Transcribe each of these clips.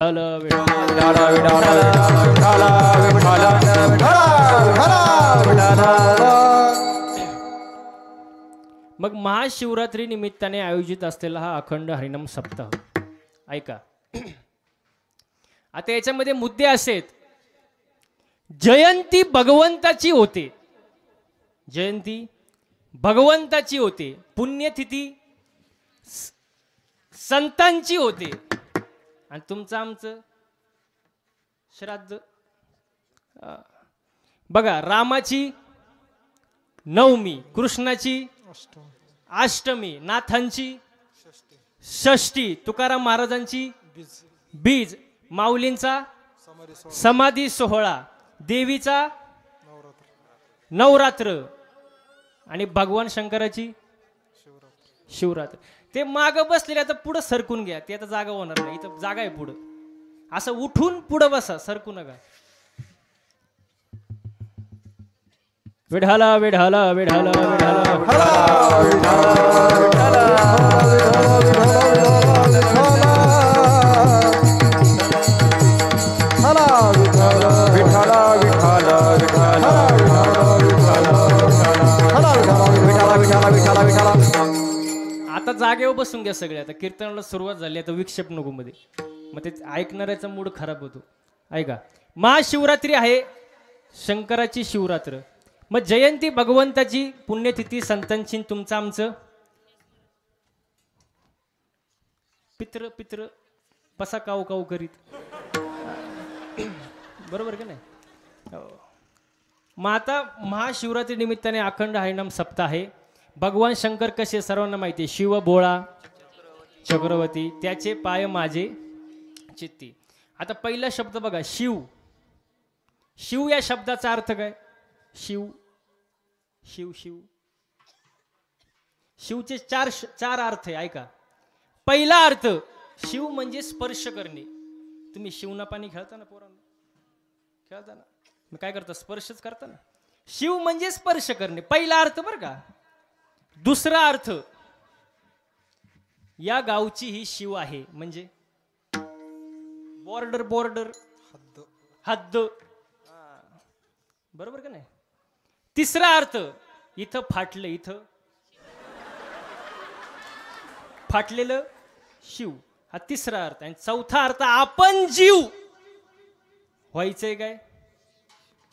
मग महाशिवरात्री निमित्ताने आयोजित असलेला हा अखंड हरिनाम सप्ताह ऐका. आता याच्यामध्ये मुद्दे असेत. जयंती भगवंताची होते, जयंती भगवंताची होते, पुण्यतिथी संतांची होते, आणि तुमचं आमचं श्राद्ध. बघा, रामाची नवमी, कृष्णाची अष्टमी, नाथांची षष्ठी, तुकाराम महाराजांची बीज, माऊलींचा समाधी सोहळा, देवीचा नवरात्र, आणि भगवान शंकराची शिवरात्र. ते माग बसलेले आता पुढे सरकून घ्या, ते आता जागा होणार नाही, इथं जागा आहे पुढं. असं उठून पुढे बसा, सरकू नका. विढाला विढाला विढाला विढाला आता जागेवर बसून घ्या सगळे. आता कीर्तनाला सुरुवात झाली, आता विक्षेप नको मध्ये, मग ते ऐकणाऱ्याचा मूड खराब होतो. ऐका, महाशिवरात्री आहे, शंकराची शिवरात्र. मग जयंती भगवंताची, पुण्यतिथी संतांची, तुमचं आमचं पित्र पित्र पसा काऊ काऊ करीत, बरोबर का नाही. मग आता महाशिवरात्री निमित्ताने अखंड हरिनाम सप्ताह आहे. भगवान शंकर कसे सर्वांना माहिती आहे, शिव भोळा चक्रवर्ती, त्याचे पाय माझे चित्ती. आता पहिला शब्द बघा, शिव. शिव या शब्दाचा अर्थ काय? शिव शिव शिव शिवचे चार अर्थ आहे. ऐका, पहिला अर्थ, शिव म्हणजे स्पर्श करणे. तुम्ही शिवना पाणी खेळता ना, पोरांना खेळता ना, मग काय करता? स्पर्शच करता ना. शिव म्हणजे स्पर्श करणे, पहिला अर्थ बरं का. दुसरा अर्थ, या गावची ही शिव आहे, म्हणजे बॉर्डर बॉर्डर हद्द हद्द, बरोबर का नाही. तिसरा अर्थ, इथं फाटलं, इथं फाटलेलं शिव, हा तिसरा अर्थ. आणि चौथा अर्थ, आपण जीव व्हायचंय काय,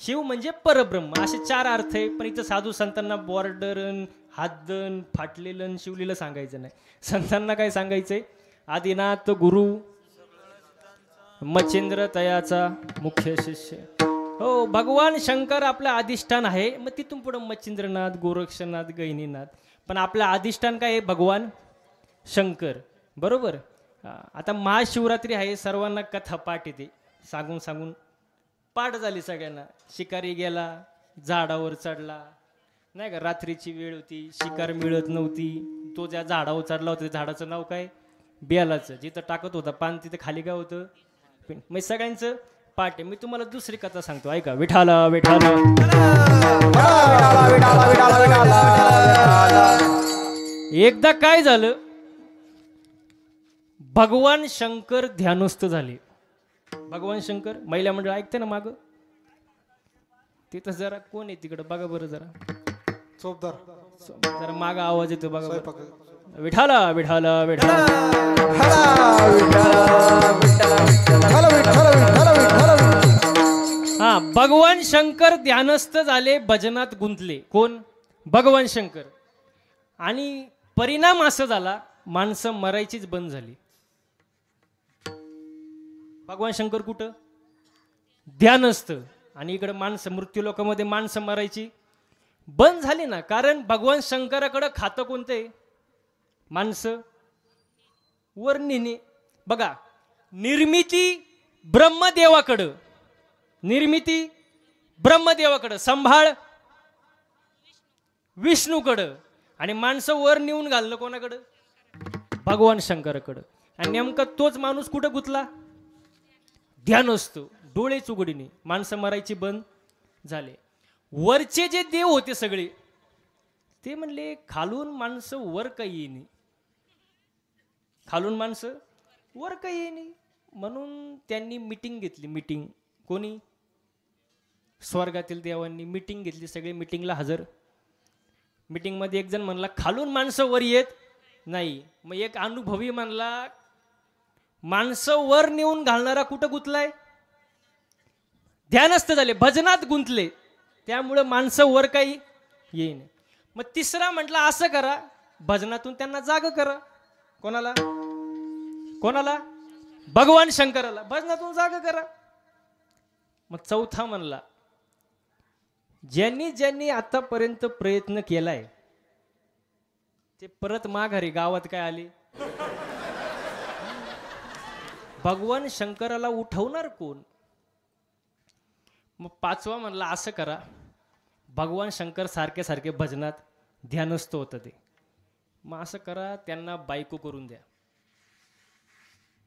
शिव म्हणजे परब्रह्म. असे चार अर्थ आहे. पण इथं साधू संतांना बॉर्डर, हातदन, फाटलेलं, शिवलेलं सांगायचं नाही. संतांना काय सांगायचंय? आदिनाथ गुरु मच्छिंद्र तयाचा मुख्य शिष्य. हो, भगवान शंकर आपलं अधिष्ठान आहे. मग तिथून पुढे मच्छिंद्रनाथ, गोरक्षनाथ, गहिनीनाथ, पण आपलं अधिष्ठान काय आहे? भगवान शंकर, बरोबर. आता महाशिवरात्री आहे, सर्वांना कथा पाठ येते, सांगून सांगून पाठ झाली सगळ्यांना. शिकारी गेला, झाडावर चढला, नाही का, रात्रीची वेळ होती, शिकार मिळत नव्हती, तो ज्या झाडावर चढला होता, झाडाचं नाव काय? बेलाचं. जिथं टाकत होता पान, तिथं खाली काय होतं? मग सगळ्यांचं पाठ आहे. मी तुम्हाला दुसरी कथा सांगतो, ऐका. विठाला विठाला एकदा काय झालं, भगवान शंकर ध्यानस्थ झाले. भगवान शंकर, महिला मंडळ ऐकते ना माग, तिथं जरा कोण आहे तिकडं बघा बरं, जरा चोपदार, जरा माग आवाज येतो बघा बरं. विठाला विठाला विठाला. हा, भगवान शंकर ध्यानस्थ झाले, भजनात गुंतले. कोण? भगवान शंकर. आणि परिणाम असा झाला, माणसं मरायचीच बंद झाली. भगवान शंकर कुठं? ध्यानस्थ. आणि इकडे माणसं, मृत्यू लोकांमध्ये माणसं मरायची बंद झाली ना. कारण भगवान शंकराकडे खातं कोणतं आहे? माणसं. वर्णिनी बघा, निर्मिती ब्रह्मदेवाकडं, निर्मिती ब्रह्मदेवाकडं, संभाळ विष्णूकडं, आणि माणसं वर नेऊन घालणं कोणाकडं? भगवान शंकराकडं. आणि नेमका तोच माणूस कुठं गुतला? ध्यानस्थ, डोळे चुगडीने. माणसं मरायची बंद झाले. वरचे जे देव होते सगळे, ते म्हणले खालून माणसं वर काही येईनी, खालून माणसं वर काही येईनी. म्हणून त्यांनी मीटिंग घेतली. मीटिंग कोणी? स्वर्गातील देवांनी मीटिंग घेतली. सगळे मीटिंगला हजर. मीटिंगमध्ये एक जण म्हणला खालून माणसं वर येत नाही. मग एक अनुभवी म्हणला माणसं वर नेऊन घालणारा कुठं गुंतलाय? ध्यानस्थ झाले, भजनात गुंतले, त्यामुळे माणसं वर काही येईन. मग तिसरा म्हटला असं करा, भजनातून त्यांना जाग करा. कोणाला? कोणाला? भगवान शंकराला भजनातून जाग करा. मग चौथा म्हणला ज्यांनी ज्यांनी आतापर्यंत प्रयत्न केलाय ते परत माघारी गावात काय आले? भगवान शंकराला उठवणार कोण? मग पाचवा म्हणला असं करा, भगवान शंकर सारखे सारखे भजनात ध्यानस्थ होतं ते. मग असं करा, त्यांना बायको करून द्या.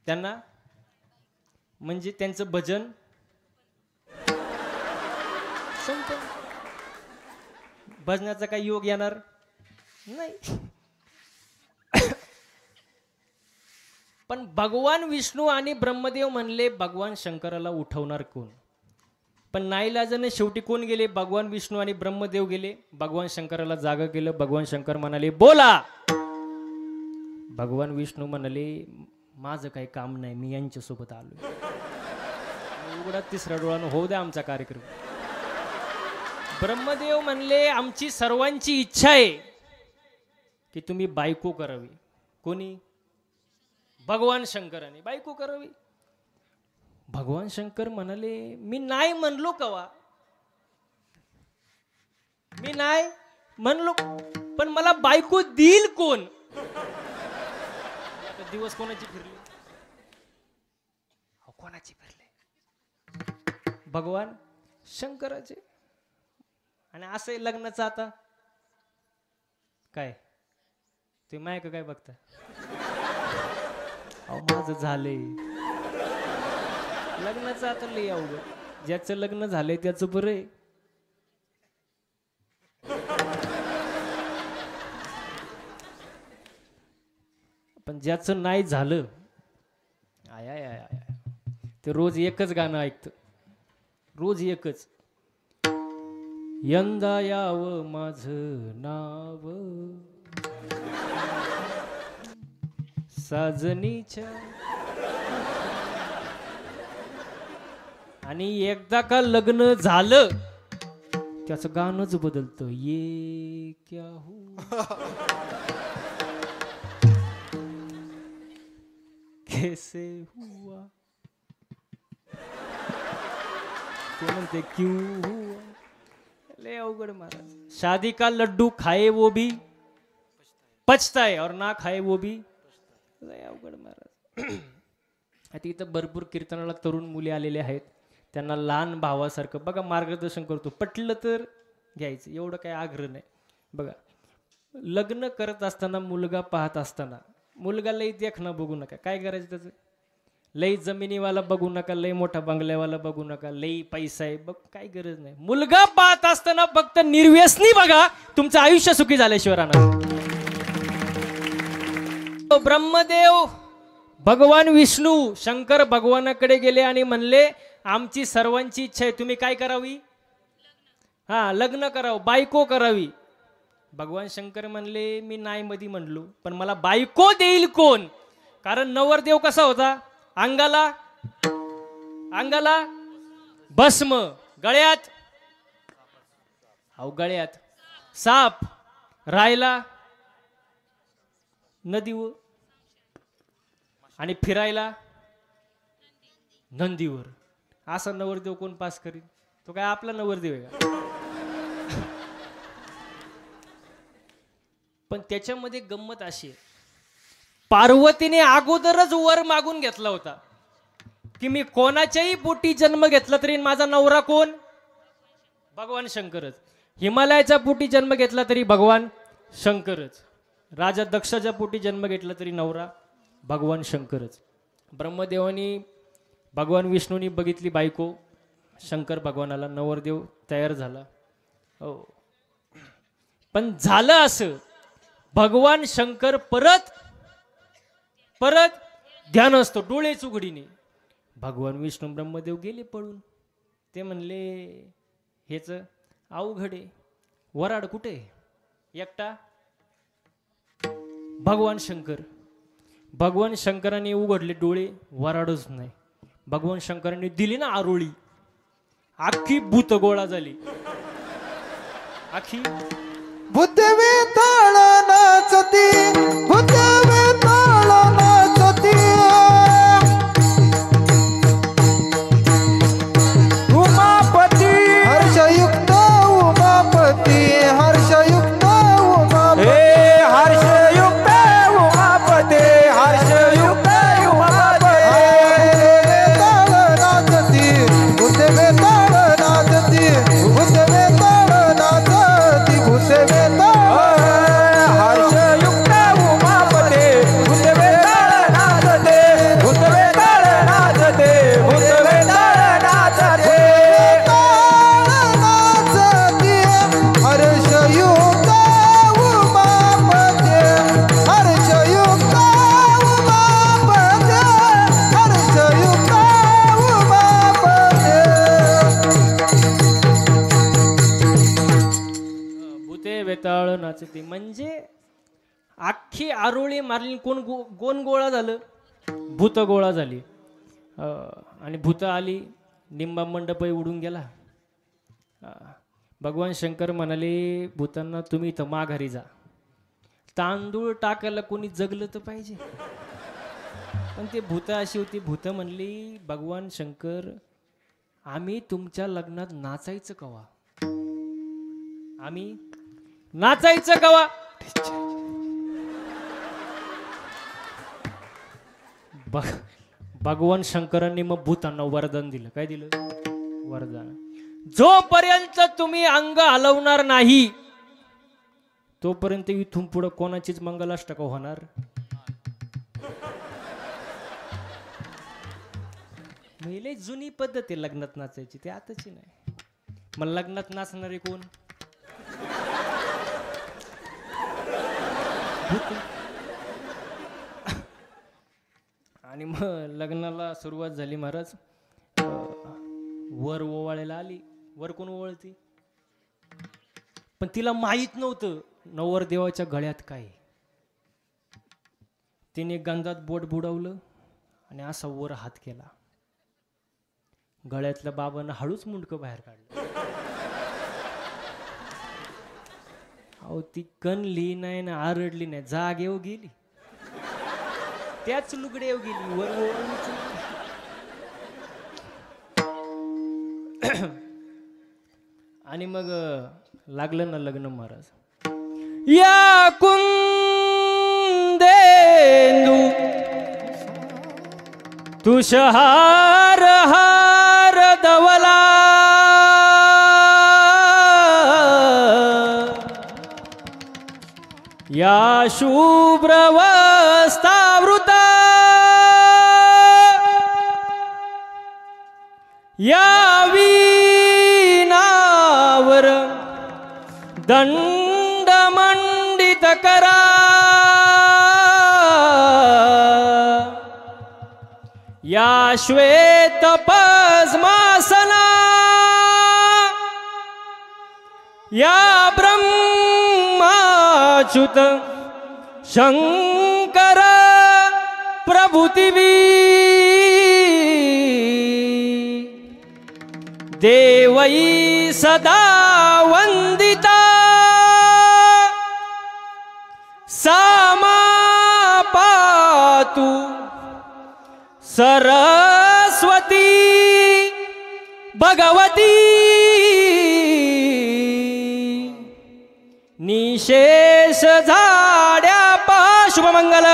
त्यांना म्हणजे त्यांचं भजन संपलं. भजनाचा काही योग येणार नाही. पण भगवान विष्णू आणि ब्रह्मदेव म्हणले भगवान शंकराला उठवणार कोण? पण नाईलाजाने शेवटी कोण गेले? भगवान विष्णू आणि ब्रह्मदेव गेले. भगवान शंकराला जागा केलं. भगवान शंकर म्हणाले बोला. भगवान विष्णू म्हणाले माझं काही काम नाही, मी यांच्यासोबत आलो. उघडा तिसऱ्या डोळ्यानं होऊ द्या आमचा कार्यक्रम. ब्रह्मदेव म्हणले आमची सर्वांची इच्छा आहे की तुम्ही बायको करावी. कोणी? भगवान शंकराने बायको करावी. भगवान शंकर म्हणाले मी नाही म्हणलो कवा, मी नाही म्हणलो, पण मला बायको देईल कोण? दिवस कोणाची फिरले? कोणाची फिरले? भगवान शंकराचे. आणि असं लग्नाचं आता काय ते माय का काय बघता? माझं झालंय लग्नाचं आता लय अवघड. ज्याचं लग्न झालंय त्याचं बरं आहे. पण ज्याचं नाही झालं आय आय आय आय ते रोज एकच गाणं ऐकतं, रोज एकच. यंदा यावं माझं नाव साजनीच्या. आणि एकदा का लग्न झालं त्याचं गाणंच बदलतं. ये क्या हुआ कैसे हुआ, ते म्हणते क्यों हुआ. ले अवघड महाराज. शादी का लड्डू खाए वो भी पछताए और ना खाए वो भी लय अवघड महाराज. आता इथं भरपूर कीर्तनाला तरुण मुली आलेले आहेत. त्यांना लहान भावासारखं बघा मार्गदर्शन करतो. पटलं तर घ्यायचं, एवढं काही आग्रह नाही. बघा लग्न करत असताना मुलगा पाहत असताना मुलगा लई देखणं बघू नका. काय करायचं त्याचं? लई जमिनीवाला बघू नका, लई मोठा बंगल्यावाला बघू नका, लई पैसा आहे बघ, काही गरज नाही. मुलगा पाहत असताना फक्त निर्व्यसनी बघा, तुमचं आयुष्य सुखी झाल्याशिवाय राहणार. ब्रह्मदेव भगवान विष्णू शंकर भगवानाकडे गेले आणि म्हणले आमची सर्वांची इच्छा आहे, तुम्ही काय करावी? हा लग्न करावं, बायको करावी. भगवान शंकर म्हणले मी नाही मधी म्हणलो, पण मला बायको देईल कोण? कारण नवरदेव कसा होता? अंगाला अंगाला भस्म, गळ्यात गळ्यात साप, राहायला नदीवर आणि फिरायला नंदीवर. असा नवरदेव कोण पास करील? तो काय आपला नवरदेव आहे का? पण त्याच्यामध्ये गंमत अशी, पार्वतीने अगोदरच वर मागून घेतला होता की मी कोणाच्याही पोटी जन्म घेतला तरी माझा नवरा कोण? भगवान शंकरच. हिमालयाच्या पोटी जन्म घेतला तरी भगवान शंकरच. राजा दक्षाच्या पोटी जन्म घेतला तरी नवरा भगवान शंकरच. ब्रह्मदेवानी भगवान विष्णूंनी बघितली बायको, शंकर भगवानाला नवरदेव तयार झाला. हो, पण झालं असं, भगवान शंकर परत ध्यान असतो डोळेच उघडीने. भगवान विष्णू ब्रह्मदेव गेले पळून. ते म्हणले हेच अवघड आहे, वराड कुठे एकटा. भगवान शंकराने उघडले डोळे, वराडच नाही. भगवान शंकराने दिली ना आरोळी, अख्खी भूत गोळा झाली. अख्खी भूत वेताळ नाचती, भूत वेताळ नाचती. उमापती हर्षयुक्त उमापती, हर्षयुक्त उमापती, हर्षयुक्त उमापती, हर्षयुक्त उमापती. वेताळ नाचती, भूत वेताळ नाचती, भूत वेताळ नाचती, भूत वेताळ. हर्षयुक्त उमापती, भूत वेताळ नाचते, भूत वेताळ नाचते, भूत वेताळ नाचते. नाचती हर्षयुक्त उमापती, हर्षयुक्त उमापती, हर्षयुक्त उमापती. भूते वेताळ नाचते म्हणजे अख्खी आरोळी मारली. कोण गोळा झालं, भूत गोळा झाली. आणि भूत आली, निंबा मंडपही उडून गेला. भगवान शंकर म्हणाले भूतांना तुम्ही इथं माघारी जा, तांदूळ टाकायला कोणी जगलं तर पाहिजे. पण ते भूत अशी होती, भूत म्हणली भगवान शंकर आम्ही तुमच्या लग्नात नाचायचं कवा, आम्ही नाचायचं कवा. भगवान शंकरांनी मग भूतांना वरदान दिलं. काय दिलं वरदान? जोपर्यंत तुम्ही अंग हलवणार नाही तोपर्यंत इथून पुढे कोणाचीच मंगलाष्टक होणार. लय जुनी पद्धत आहे लग्नात नाचायची, ते आताची नाही. मग लग्नात नाचणारे कोण? आणि मग लग्नाला सुरुवात झाली. महाराज वर ओवाळायला आली. वर कोण ओवाळती? पण तिला माहीत नव्हतं नवरदेवाच्या गळ्यात काय. तिने गंधात बोट बुडवलं आणि असा वर हात केला. गळ्यातल्या बाबांना हळूच मुंडकं बाहेर काढलं. अहो ती कणली नाही ना आरडली नाही, जागेव गेली, त्याच लुगडेव गेली. वर आणि मग लागलं ना लग्न. महाराज या कुंदेंदू तुषहार हार दवला, या शुभ्र वस्त्रावृता, या वीणावर दंडमंडित करा, या श्वेत पद्मासना, या ब्रह्माच्युत शंकर प्रभुतिवी, देवई सदा वंदिता, सामा पातु सरस्वती भगवती, निशेष झाड्या पाशुभमंगल,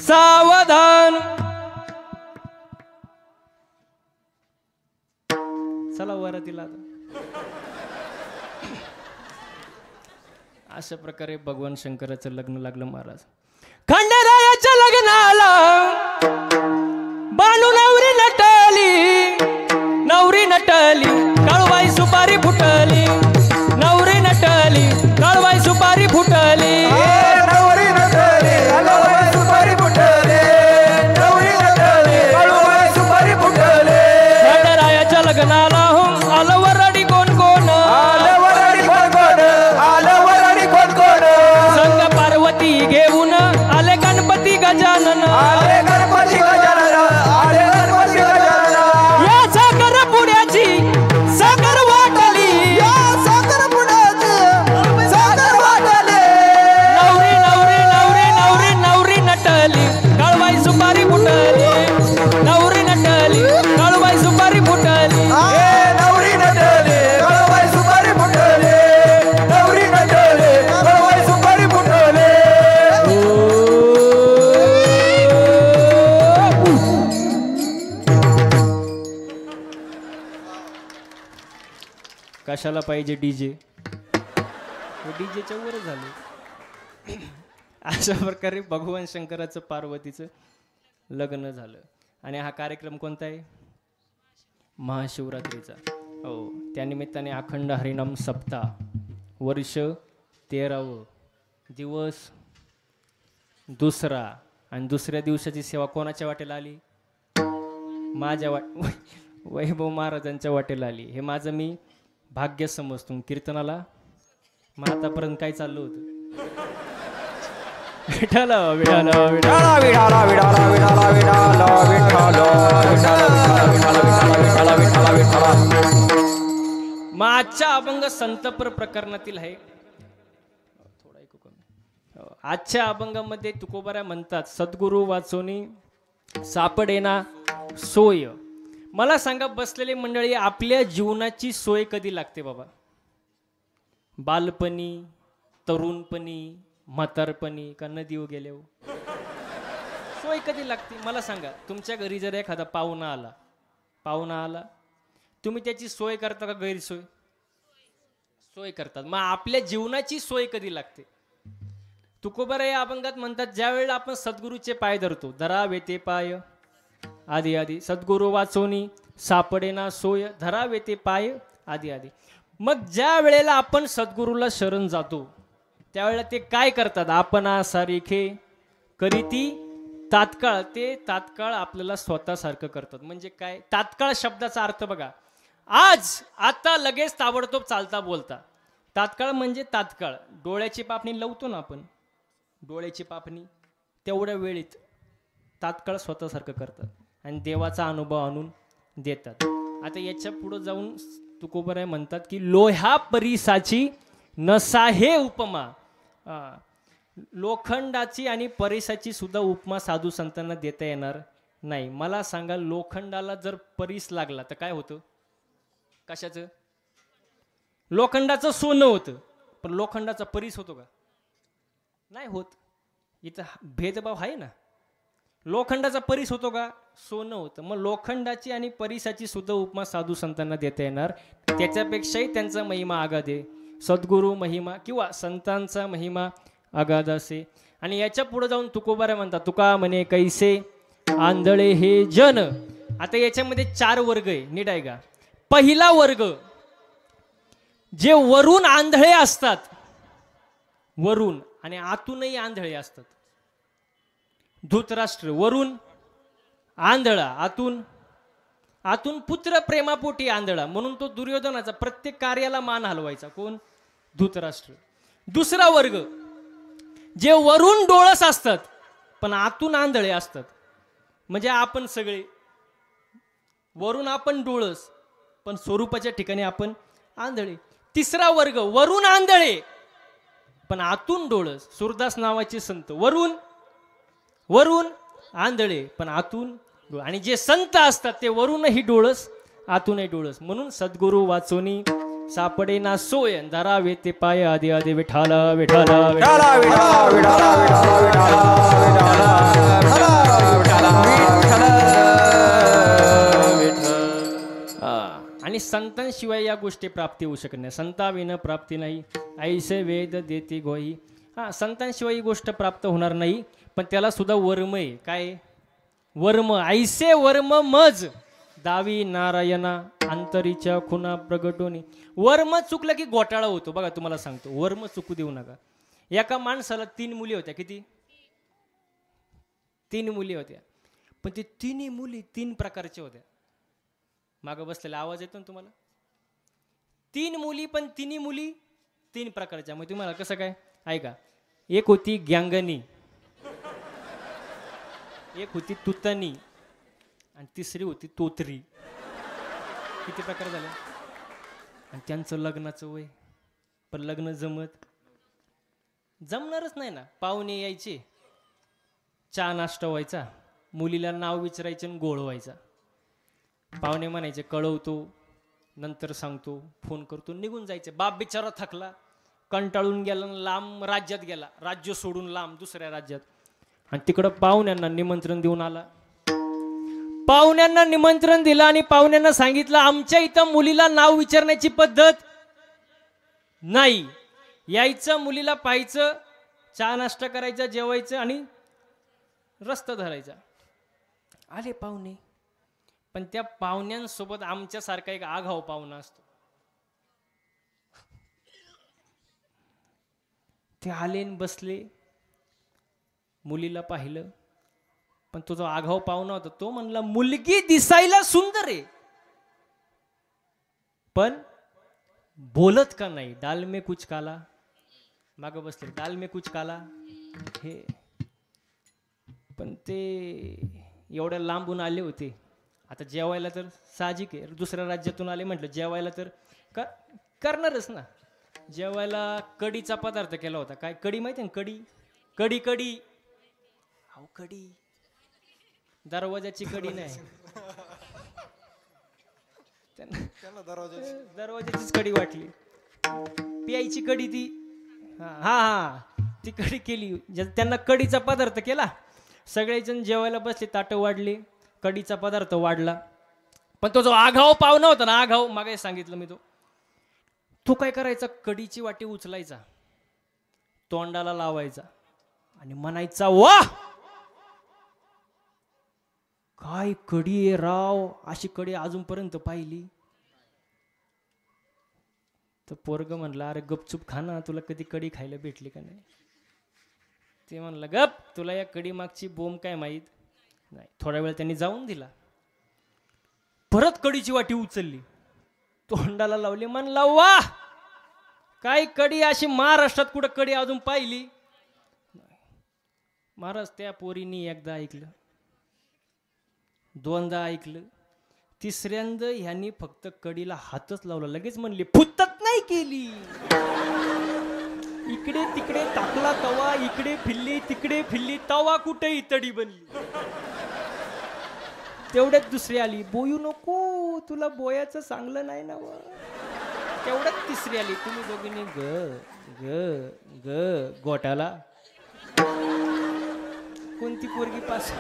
सावधान. चला वरातीला. अशा प्रकारे भगवान शंकराचं लग्न लागलं. महाराज खंडेरायाच्या लग्नाला बानू नवरी नटली, नवरी नटली काळूबाई सुपारी फुटली, नवरी नटली काळूबाई सुपारी फुटली, नवरी नटली काळूबाई सुपारी फुटली, गजानन आले गणपती गजानन आले गणपती गजानन या साखर पुण्याची साखर वाटली या साखर पुण्याची साखर वाटले नवरी नवरी नवरी नवरी नवरी नटली काळबाई सुपारी फुटली नवरी नटली काळबाई सुपारी फुटली ए नवरी नटले गळवाई सुपारी फुटले नवरी नटले गळवाई सुपारी फुटले कशाला पाहिजे डीजे डीजेच्या वर झालं अशा प्रकारे भगवान शंकराचं पार्वतीचं लग्न झालं आणि हा कार्यक्रम कोणता आहे महाशिवरात्रीचा हो त्यानिमित्ताने अखंड हरिनाम सप्ताह वर्ष 13वे दिवस दुसरा आणि दुसऱ्या दिवसाची सेवा कोणाच्या वाटेला आली माझ्या वैभव महाराजांच्या वाटेला आली हे माझं मी भाग्य समजतो कीर्तनाला मग आतापर्यंत काय चाललं होतं विठाला विठाला विठाला विठाला विठाला विठाला विठाला विठाला विठाला विठाला मग आजच्या अभंग संतपर प्रकरणातील आहे थोडा ऐकू कमी आजच्या अभंगामध्ये तुकोबाऱ्या म्हणतात सद्गुरू वाचोनी सापडेना सोय मला सांगा बसलेली मंडळी आपल्या जीवनाची सोय कधी लागते बाबा बालपणी तरुणपणी म्हातारपणी का नदीवर गेल्यावर सोय कधी लागते मला सांगा तुमच्या घरी जर एखादा पाहुणा आला तुम्ही त्याची सोय करता का गैरसोय सोय करतात मग आपल्या जीवनाची सोय कधी लागते तुकोबारा या अभंगात म्हणतात ज्या वेळेला आपण सद्गुरूचे पाय धरतो धरावे ते पाय आधी आधी सद्गुरू वाचोनी सापडेना सोय धरावे ते पाय आधी आधी मग ज्या वेळेला आपण सद्गुरूला शरण जातो त्यावेळेला ते काय करतात आपण सारिखे करीती तात्काळ ते तात्काळ आपल्याला स्वतःसारखं करतात म्हणजे काय तात्काळ शब्दाचा अर्थ बघा आज आता लगेच ताबडतोब चालता बोलता तात्काळ म्हणजे तात्काळ डोळ्याची पापणी लावतो ना आपण डोळ्याची पापणी तेवढ्या वेळेत तात्काळ स्वतःसारखं करतात आणि देवाचा अनुभव आणून देतात आता याच्या पुढं जाऊन तुकोबाराय म्हणतात की लोह्या परिसाची नसा हे उपमा लोखंडाची आणि परिसाची सुद्धा उपमा साधू संतांना देता येणार नाही मला सांगा लोखंडाला जर परिस लागला तर काय होतं कशाचं लोखंडाचं सोनं होतं पण लोखंडाचा परिस होतो का नाही होत इथं भेदभाव आहे ना लोखंडाचा परिस होतो का सोनं होतं मग लोखंडाची आणि परिसाची सुद्धा उपमा साधू संतांना देता येणार त्याच्यापेक्षाही त्यांचा महिमा आगाध आहे सद्गुरू महिमा किंवा संतांचा महिमा आगाध असे आणि याच्या पुढे जाऊन तुकोबारा म्हणतात तुका म्हणे कैसे आंधळे हे जन आता याच्यामध्ये 4 वर्ग आहे नीट आहे का पहिला वर्ग जे वरून आंधळे असतात वरून आणि आतूनही आंधळे असतात धृतराष्ट्र वरून आंधळा आतून पुत्र प्रेमापोटी आंधळा म्हणून तो दुर्योधनाचा प्रत्येक कार्याला मान हलवायचा कोण धृतराष्ट्र दुसरा वर्ग जे वरून डोळस असतात पण आतून आंधळे असतात म्हणजे आपण सगळे वरून आपण डोळस पण स्वरूपाच्या ठिकाणी आपण आंधळे तिसरा वर्ग वरून आंधळे पण आतून डोळस सूरदास नावाचे संत वरून आंधळे पण आतून आणि जे संत असतात ते वरूनही डोळस आतूनही डोळस म्हणून सद्गुरू वाचोनी सापडे ना सोय धरावे ते पाय आधी आधी विठाला विठाला विठाला विठाला विठाला विठाला आणि संतांशिवाय या गोष्टी प्राप्ती होऊ शकत नाही संताविना प्राप्ती नाही ऐसे वेद देते गोई संतांशिवाय ही गोष्ट प्राप्त होणार नाही पण त्याला सुद्धा वर्म आहे काय वर्म ऐसे वर्म मज दावी नारायणा अंतरीच्या खुना प्रगटोनी वर्म चुकलं की घोटाळा होतो बघा तुम्हाला सांगतो वर्म चुकू देऊ नका एका माणसाला 3 मुली होत्या किती 3 मुली होत्या पण ती 3 मुली 3 प्रकारच्या होत्या मागं बसलेला आवाज येतो ना तुम्हाला 3 मुली पण 3 मुली 3 प्रकारच्या मग तुम्हाला कसं काय ऐका एक होती गँगनी एक होती तुतनी आणि तिसरी होती तोतरी. किती प्रकार झाले. आणि त्यांचं लग्नाचं वय, पण लग्न जमणारच नाही ना. पाहुणे यायचे, चहा नाश्ता व्हायचा, मुलीला नाव विचारायचे आणि गोळ व्हायचा. पाहुणे म्हणायचे कळवतो, नंतर सांगतो, फोन करतो, निघून जायचे. बाप बिचारा थकला, कंटाळून गेला, लांब राज्यात गेला, राज्य सोडून लांब दुसऱ्या राज्यात. आणि तिकडं पाहुण्यांना निमंत्रण देऊन आला. पाहुण्यांना निमंत्रण दिलं आणि पाहुण्यांना सांगितलं आमच्या इथं मुलीला नाव विचारण्याची पद्धत नाही. यायचं, मुलीला पाहायचं, चहा नाश्ता करायचा, जेवायचं आणि रस्ता धरायचा. आले पाहुणे, पण त्या पाहुण्यांसोबत आमच्यासारखा एक आघाव पाहुणा असतो. ते आले न बसले, मुलीला पाहिलं, पण तो जो आघाव पाहुणा होता तो म्हणला मुलगी दिसायला सुंदर आहे, पण बोलत का नाही. डाल में कुछ काला. माग बसले, डाल में कुछ काला. हे पण ते एवढ्या लांबून आले होते. आता जेवायला तर साहजिक आहे, दुसऱ्या राज्यातून आले म्हटलं जेवायला तर करणारच ना. जेवायला कढीचा पदार्थ केला होता. काय कढी माहिती आहे ना? कढी कढी कढी अहो कढी, दरवाजाची कढी नाही, दरवाजाचीच कढी वाटली. प्यायची कढी ती. हा ती कढी केली. त्यांना कढीचा पदार्थ केला. सगळेजण जेवायला बसले, ताटं वाढली, कढीचा पदार्थ वाढला. पण तो जो आघाव पाहुणा होता ना, आघाव मागे सांगितलं मी, तो काय करायचा, कढीची वाटी उचलायचा, तोंडाला लावायचा आणि म्हणायचा वाह काय कढी आहे राव, अशी कढी अजूनपर्यंत पाहिली. तर पोरग म्हणला अरे गपचूप खा ना, तुला कधी कढी खायला भेटली का नाही. ते म्हणलं गप, तुला या कढी मागची बोंब काय माहीत नाही. थोडा वेळ त्यांनी जाऊन दिला. परत कढीची वाटी उचलली, तोंडाला लावली, म्हणला वाह काय कढी, अशी महाराष्ट्रात कुठं कढी अजून पाहिली. महाराज त्या पोरीनी एकदा ऐकलं, दोनदा ऐकलं, तिसऱ्यांदा ह्यांनी फक्त कढीला हातच लावला. लगेच म्हणले फुत्तत नाही केली. इकडे तिकडे टाकला तवा, इकडे फिरली तिकडे फिरली, तवा कुठे इतडी बनली. तेवढ्यात दुसरी आली, बोयू नको, तुला बोयाचं चांगलं नाही ना. तेवढ्यात तिसरी आली, तुम्ही दोघींनी ग ग ग गोटाला. कोणती पोरगी पास.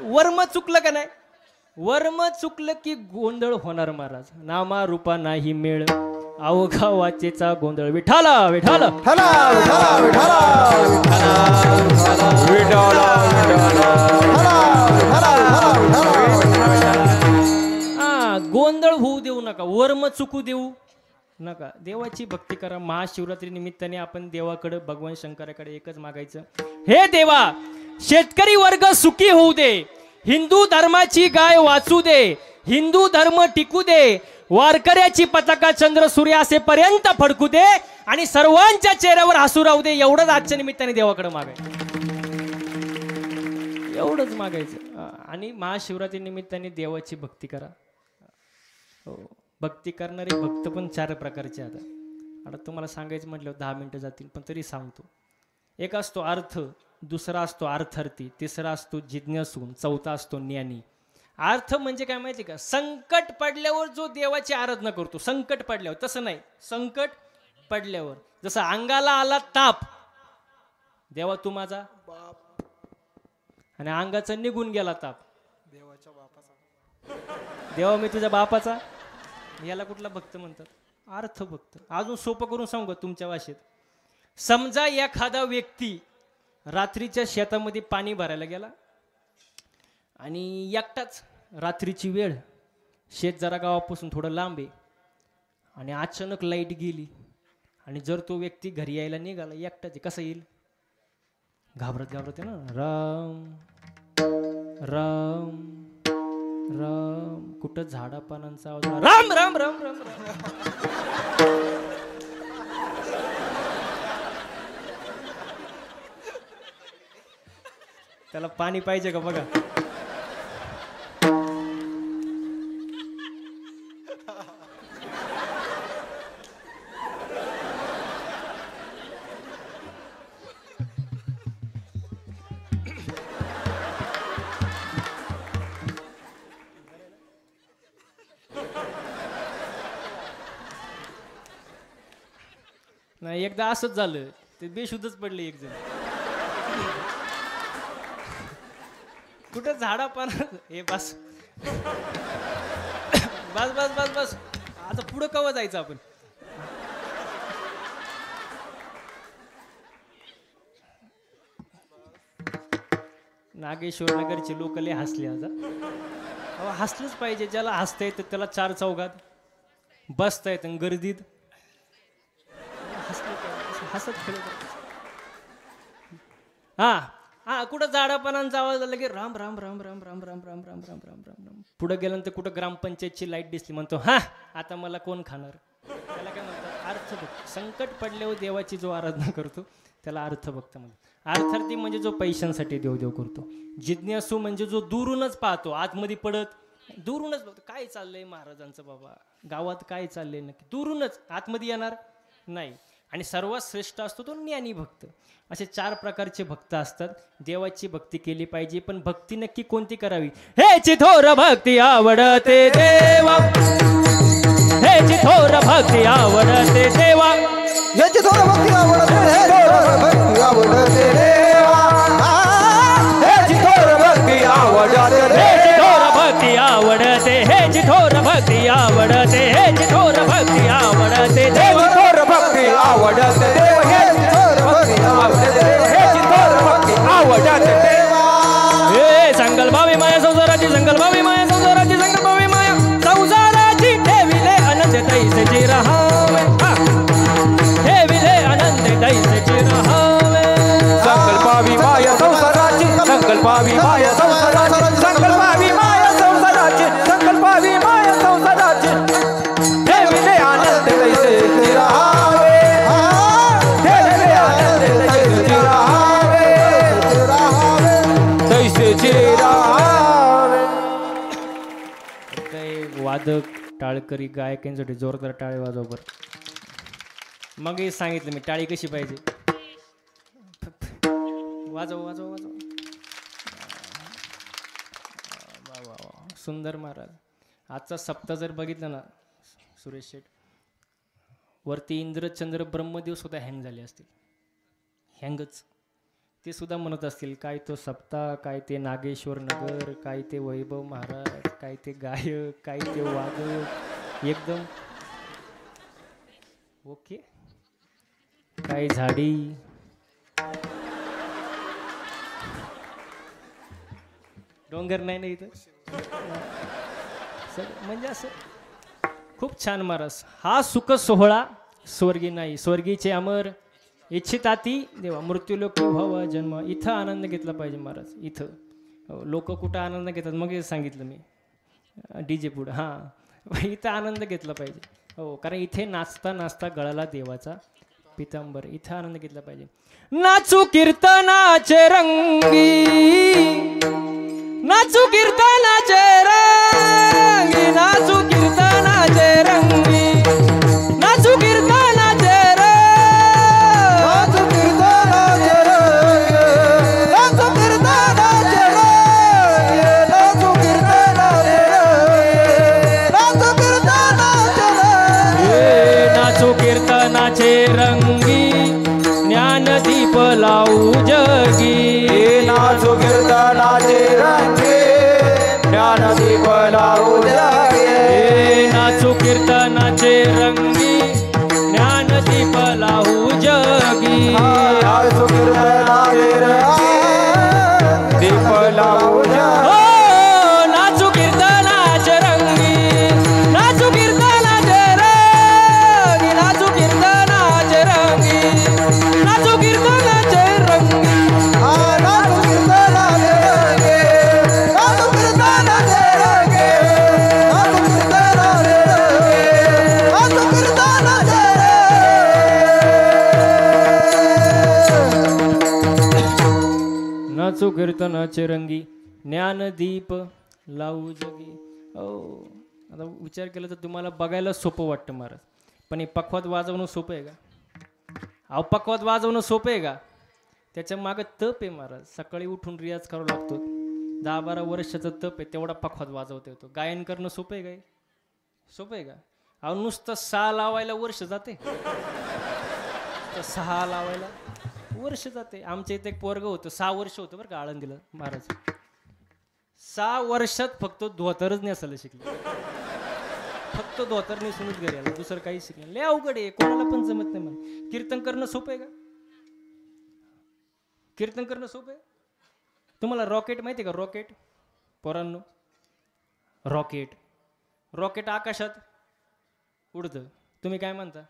वर्म चुकलं का नाही, वर्म चुकलं की गोंधळ होणार महाराज. नामा रूपा नाही मेळ, अवघा वाचेचा गोंधळ. विठाला विठाला गोंधळ होऊ देऊ नका, वर्म चुकू देऊ नका. देवाची भक्ती करा. महाशिवरात्री निमित्ताने आपण देवाकडे, भगवान शंकराकडे एकच मागायचं, हे देवा शेतकरी वर्ग सुखी होऊ दे, हिंदू धर्माची गाय वाचू दे, हिंदू धर्म टिकू दे, वारकऱ्याची पताका चंद्र सूर्य असेपर्यंत फडकू दे आणि सर्वांच्या चेहऱ्यावर हसू राहू दे. एवढंच आजच्या निमित्ताने देवाकडे मागायचं, एवढंच मागायचं. आणि महाशिवरात्री निमित्ताने देवाची भक्ती करा. हो, भक्ती करणारे भक्त पण 4 प्रकारचे. आता तुम्हाला सांगायचं म्हटलं 10 मिनिटं जातील, पण तरी सांगतो. एक असतो अर्थ, दुसरा असतो अर्थार्थी, तिसरा असतो जिज्ञासू, चौथा असतो ज्ञानी. अर्थ म्हणजे काय माहिती का, संकट पडल्यावर जो देवाची आराधना करतो. संकट पडल्यावर, तसं नाही, संकट पडल्यावर. जसं अंगाला आला ताप, देवा तू माझा बाप, आणि अंगाचा निघून गेला ताप, देवाच्या बापाचा, देवा मी तुझ्या बापाचा. याला कुठला भक्त म्हणतात? अर्थ भक्त. अजून सोपं करून सांगू तुमच्या भाषेत. समजा एखादा व्यक्ती रात्रीच्या शेतामध्ये पाणी भरायला गेला आणि एकटाच, रात्रीची वेळ, शेत जरा गावापासून थोडं लांब आहे, आणि अचानक लाईट गेली, आणि जर तो व्यक्ती घरी यायला निघाला एकटाच, कसं येईल? घाबरत घाबरत आहे ना. राम राम राम, कुठं झाडा पानांचा आवाज, राम राम राम राम राम. त्याला पाणी पाहिजे का बघा. नाही एकदा असंच झालं ते बेशुद्धच पडले एक जण. कुठं झाडा पाना हे बस बस बस बस बस आता पुढं कवा जायचं आपण. नागेश्वर नगरचे लोक लय हसले आता. अहो हसलंच पाहिजे. ज्याला हसता येतं त्याला चार चौघात बसता येतं गर्दीत हसत खेळत. हा हा कुठं झाडापानांचा जावं लगे राम राम राम राम राम राम राम राम राम राम राम राम. पुढं गेल्यानंतर कुठं ग्रामपंचायतची लाईट दिसली म्हणतो हा आता मला कोण खाणार. त्याला काय म्हणतात अर्थभक्त. संकट पडल्यावर देवाची जो आराधना करतो त्याला अर्थभक्त म्हणतात. अर्थार्थी म्हणजे जो पैशांसाठी देव करतो. जिज्ञासू म्हणजे जो दुरूनच पाहतो आतमध्ये पडत दुरूनच बघतो काय चाललंय महाराजांचं बाबा गावात काय चाललंय नक्की दुरूनच आतमध्ये येणार नाही. आणि सर्वात श्रेष्ठ असतो तो ज्ञानी भक्त. असे चार प्रकारचे भक्त असतात. देवाची भक्ती केली पाहिजे पण भक्ती नक्की कोणती करावी. हे चिथोर भक्ती आवडते देवा हे चिथोर भक्ती आवडते देवा हे चिथोर भक्ती आवडते देवा हे चिथोर भक्ती आवडते हे चिथोर भक्ती आवडते हे चिथोर भक्ती आवडते हे चिथोर भक्ती आवडते देवा चिथोर भक्ती आवडते देव हे चिथोर भक्ती आवडते हे चिथोर भक्ती आवडते देवा. हे संकल्पावी माया संसाराची संकल्पावी माया संसाराची संकल्पावी माया संसाराची ठेविले आनंद तैसेची रहावे ठेविले आनंद तैसेची रहावे. संकल्पावी माया संसाराची संकल्पावी माया संसाराची संकल्पावी माया संसाराची संकल्पावी माया संसाराची ठेविले आनंद तैसेची रहावे ठेविले आनंद तैसेची रहावे तैसेची रहावे. काही वादक टाळकरी गायकांसाठी जोरदार टाळे वाजव बरं. मग हे सांगितलं मी टाळी कशी पाहिजे. वाजव वाजव वाजव. वा वा वा सुंदर महाराज. आजचा सप्ताह जर बघितलं ना सुरेश शेठ वरती इंद्र चंद्र ब्रह्मदेव सुद्धा हँग झाले असतील. हँगच ते सुद्धा म्हणत असतील काय तो सप्ताह काय ते नागेश्वर नगर काय ते वैभव महाराज काय ते गायक काय ते वादक एकदम ओके. काय झाडी डोंगर नाही ना इथं सर म्हणजे असं खूप छान महाराज. हा सुख सोहळा स्वर्गी नाही स्वर्गीचे अमर इच्छिताती देवा मृत्यूलोक भव जन्म. इथं आनंद घेतला पाहिजे महाराज. इथं लोक कुठं आनंद घेतात मग हे सांगितलं मी DJ पुढं हां इथं आनंद घेतला पाहिजे. हो कारण इथे नाचता नाचता गळाला देवाचा पितांबर. इथं आनंद घेतला पाहिजे. नाचू कीर्तनाचे रंगी नाचू कीर्तनाचे रंगी नाचू कीर्तनाचे रंगी नाचू कीर्तनाचे नाचू कीर्तनाचे रंग नाचू कीर्तनाचे रंग नाचू कीर्तनाचे रंग नाचू कीर्तनाचे रंग नाचू कीर्तनाचे रंगी ज्ञानदीप लावू जगी नाचू कीर्तनाचे रंगी ज्ञानदीप लावू जगी नाचू कीर्तनाचे रंगी ज्ञानदीप लावू जगी नाचू कीर्तनाचे रंगी दीप लावू जगी. हो नाचू कीर्तनाचे रंगी नाचू कीर्तनाचे रंगी नाचू कीर्तनाचे रंगी नाचू कीर्तनाचे रंगी नाचू कीर्तनाचे रंगी नाचू कीर्तनाचे रंगी नाचू कीर्तनाचे रंगी नाचू कीर्तनाचे नाचू कीर्तनाचे रंगी ज्ञानदीप लावू जगी. हो, आता विचार केला तर तुम्हाला बघायला सोपं वाटतं महाराज, पण हे पखवात वाजवणं सोपं आहे का? अहो पखवात वाजवणं सोपं आहे का? त्याच्या मागं तप आहे महाराज. सकाळी उठून रियाज करावा लागतो. 10-12 वर्षाचं तप आहे, तेवढा पखवात वाजवता येतो. गायन करणं सोपं आहे काय? सोपं आहे का? अहो नुसतं 6 लावायला वर्ष जाते. तर 6 लावायला वर्ष जाते. आमच्या इथे एक पोरगं होतं, 6 वर्ष होतं बरं का आळंदीला महाराज. 6 वर्षात फक्त धोतरच नेसायला शिकले. फक्त धोतर नेसूनच घरी आला, दुसरं काही शिकलं. लय अवघड आहे, कोणाला पण जमत नाही मला. कीर्तन करणं सोपं आहे का? कीर्तन करणं सोपं आहे? तुम्हाला रॉकेट माहिती आहे का? रॉकेट पोरांनो, रॉकेट रॉकेट आकाशात उडतं. तुम्ही काय म्हणता?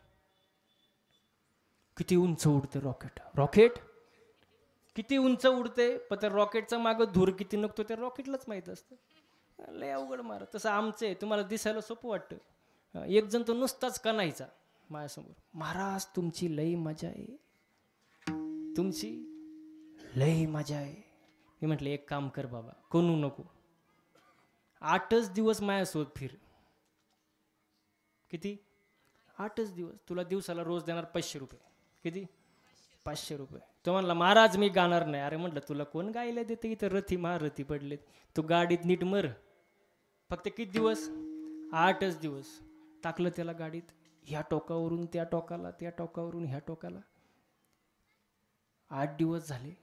किती उंच उडते रॉकेट? रॉकेट किती उंच उडते, पण त्या रॉकेटचा मागं धूर किती निघतो त्या रॉकेटलाच माहीत असतं. लय अवघड मारा. तसं आमचं आहे, तुम्हाला दिसायला सोपं वाटतं. एक जण तो नुसताच कणायचा माझ्यासमोर, महाराज तुमची लई मजा आहे, तुमची लई मजा आहे. मी म्हटलं एक काम कर बाबा, कणू नको, 8च दिवस माझ्यासोबत फिर. किती? 8च दिवस. तुला दिवसाला रोज देणार 500 रुपये. किती? 500 रुपये. तो म्हणला महाराज मी गाणार नाही. अरे म्हटलं तुला कोण गायला देते? इथं रथी महारथी पडलेत, तू गाडीत नीट मर. फक्त किती दिवस? 8च दिवस. टाकलं त्याला गाडीत, ह्या टोकावरून त्या टोकाला, त्या टोकावरून ह्या टोकाला. 8 दिवस झाले.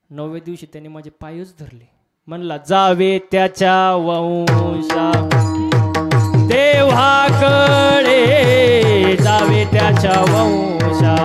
9व्या दिवशी त्याने माझे पायच धरले. म्हणला जावे त्याच्या वंशा देवाकडे, जावे त्याच्या वंशा.